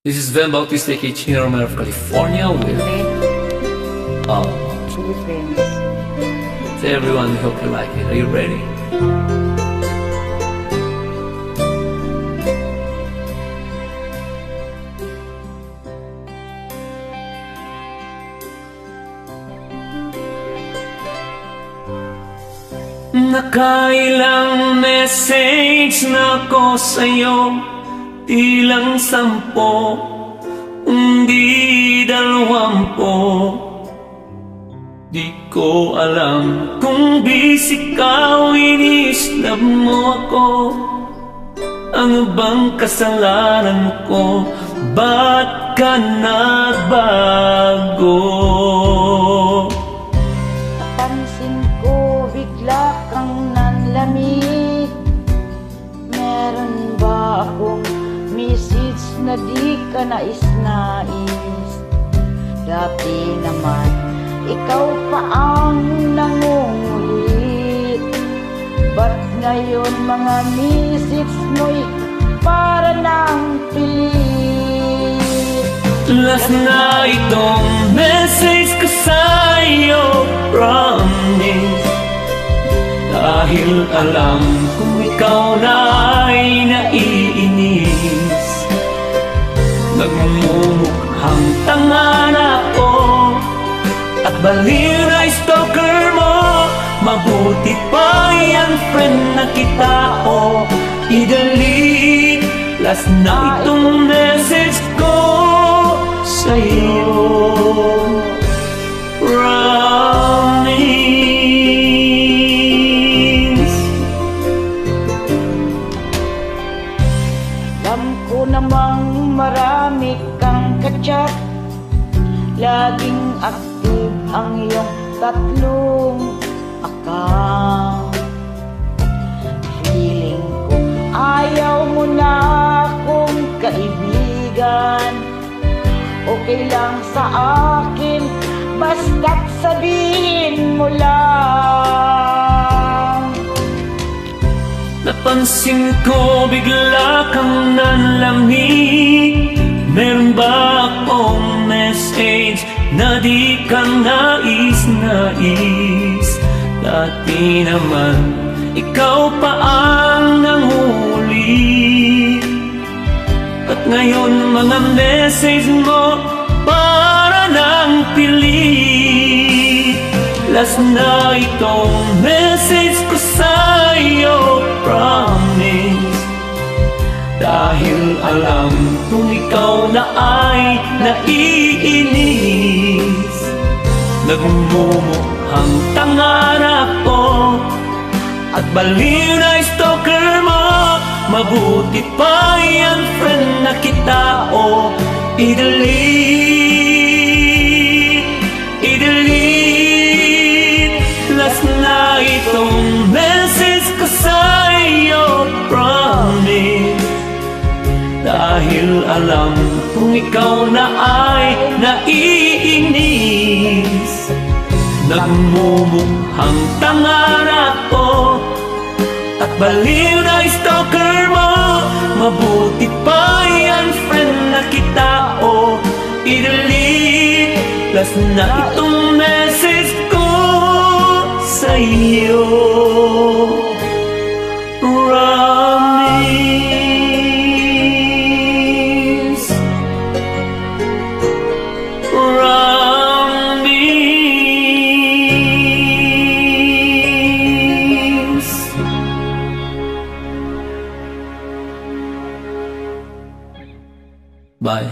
This is Ben Bautista Kitchen Romero of California with Philippines. to everyone. We hope you like it. Are you ready? Nakailang message na ko sa'yo, di lang 10, hindi 20. Di ko alam kung busy ka o inislab mo ako. Ano bang kasalanan ko? Ba't ka nagbago? Napansin ko bigla kang nanlamig. Meron ba akong message na di ka nais-nais? Dati naman ikaw pa ang nangungulit. Ba't ngayon mga message mo'y para ng pilit? Last na itong message ko sa'yo, promise. Dahil alam kung ikaw na ay naiinis. Nagmumukhang tanga na ako at baliw na stalker mo. Mabuti pa yan, friend na kita o i-delete. Last na itong message ko sa'yo, promise. Alam ko namang marami kang kachat. Laging active ang iyong 3 account. Feeling ko ayaw mo na akong kaibigan. Okay lang sa akin, basta't sabihin mo lang. Napansin ko bigla kang nanlamig. Meron ba akong message na di ka nais-nais? Dati naman ikaw pa ang nanghuli. At ngayon mga message mo para ng pilit. Last na itong message ko sa'yo, promise. Dahil alam kung ikaw na ay naiinis. Nagmumukhang tanga na ako at baliw na stalker mo. Mabuti pa yan, friend na kita o i-delete. I-delete. Last na itong message ko sa'yo, promise. Dahil alam kung ikaw na ay naiinis. Nagmumukhang tanga na ako at baliw na stalker mo. Mabuti pa yan, friend na kita o i-delete. Last na itong message ko sa'yo, promise. Promise. Bye.